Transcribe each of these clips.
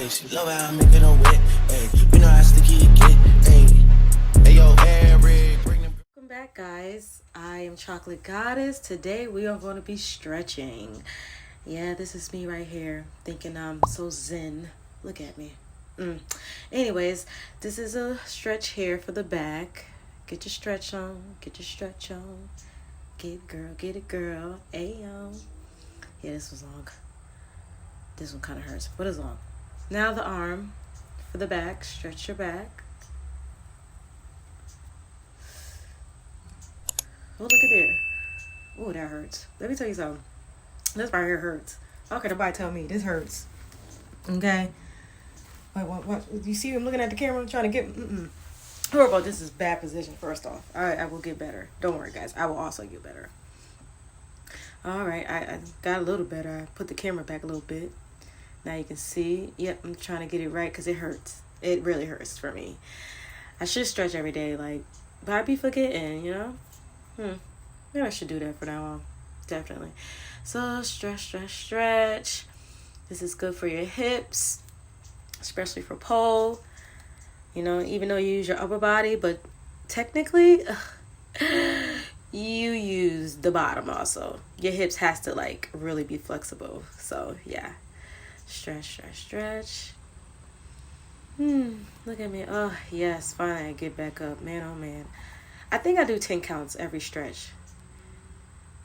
Hey, she love how I make it on wet. Hey, you know how sticky it get. Hey, yo, Eric, bring them. Welcome back, guys. I am Chocolate Goddess. Today we are going to be stretching. Yeah, this is me right here thinking I'm so zen. Look at me. Anyways, this is a stretch here for the back. Get your stretch on. Get your stretch on. Get it, girl. Get it, girl. Ayo. Yeah, this was long. This one kind of hurts, but it's long. Now the arm for the back. Stretch your back. Oh, look at there. Oh, that hurts. Let me tell you something. This right here hurts. Okay, nobody tell me. This hurts. Okay? What? You see I'm looking at the camera? I'm trying to get... Horrible. This is bad position, first off. I will get better. Don't worry, guys. I will also get better. All right. I got a little better. I put the camera back a little bit. Now you can see. Yep, I'm trying to get it right because it hurts. It really hurts for me. I should stretch every day, but I be forgetting, you know? Maybe I should do that for now on. Definitely. So stretch. This is good for your hips, especially for pole. You know, even though you use your upper body, but technically you use the bottom also. Your hips has to really be flexible. So yeah. Stretch. Look at me. Oh yes, finally I get back up. Man, oh man. I think I do 10 counts every stretch.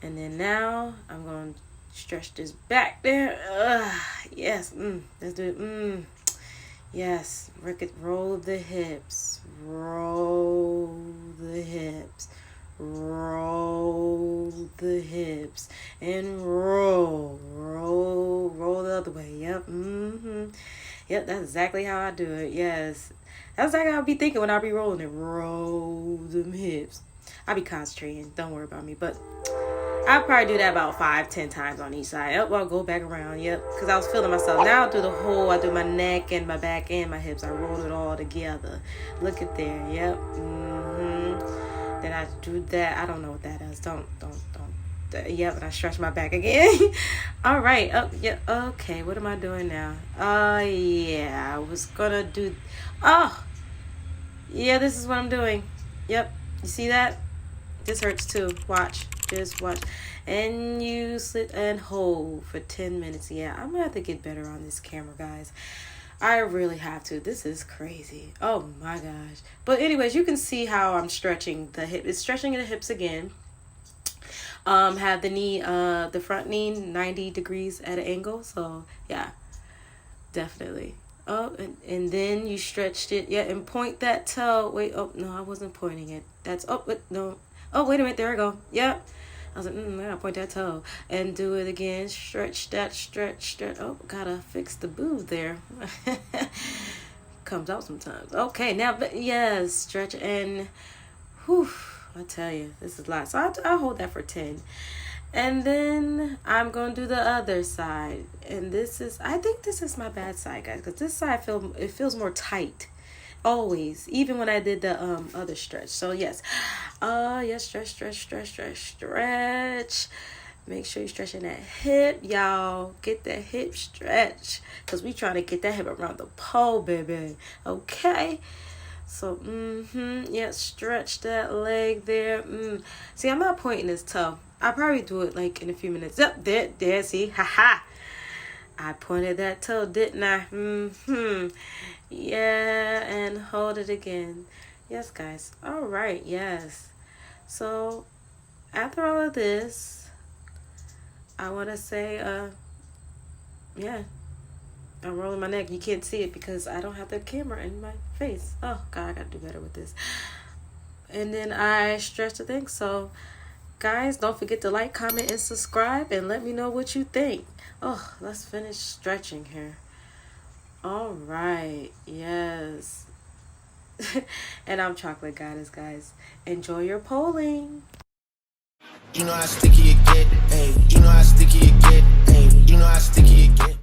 And then now I'm going to stretch this back there. Yes. Let's do it. Yes. Roll the hips. Roll the hips. Roll the hips. And roll the other way. Yep. Yep, that's exactly how I do it. Yes. That's exactly how I be thinking when I be rolling it. Roll them hips. I be concentrating. Don't worry about me. But I'll probably do that about 5-10 times on each side. Yep, I'll go back around. Yep, because I was feeling myself. Now I'll do the whole. I do my neck and my back and my hips. I roll it all together. Look at there. Yep. Then I do that. I don't know what that is. Don't. Yep, and I stretch my back again. All right. Yeah. Okay. What am I doing now? Yeah. I was gonna do. Oh. Yeah. This is what I'm doing. Yep. You see that? This hurts too. Watch. Just watch. And you sit and hold for 10 minutes. Yeah. I'm gonna have to get better on this camera, guys. I really have to. This is crazy. Oh my gosh. But anyways, you can see how I'm stretching the hip. It's stretching the hips again. Have the knee, the front knee 90 degrees at an angle. So yeah, definitely. Oh, and then you stretched it. Yeah, and point that toe. Wait, oh no, I wasn't pointing it. That's no. Oh, wait a minute. There we go. Yep. I was like, I gotta point that toe and do it again. Stretch that, stretch. Oh, gotta fix the boob there. Comes out sometimes. Okay, now, yes, stretch and, whew, I tell you, this is a lot. So I'll hold that for 10. And then I'm going to do the other side. And I think this is my bad side, guys, because this side feels more tight. Always, even when I did the other stretch. So yes, yes, stretch. Make sure you're stretching that hip, y'all. Get that hip stretch, cause we trying to get that hip around the pole, baby. Okay. So yeah, stretch that leg there. See, I'm not pointing this toe. I'll probably do it in a few minutes. Up there. See, haha. I pointed that toe, didn't I? Yeah, and hold it again. Yes, guys. All right, yes. So, after all of this, I want to say, yeah, I'm rolling my neck. You can't see it because I don't have the camera in my face. Oh, God, I got to do better with this. And then I stretch the thing. So, guys, don't forget to like, comment, and subscribe, and let me know what you think. Oh, let's finish stretching here. All right, yes. And I'm Chocolate Goddess, guys. Enjoy your polling. You know how sticky it get. Hey, you know how sticky it get. Hey, you know how sticky it get.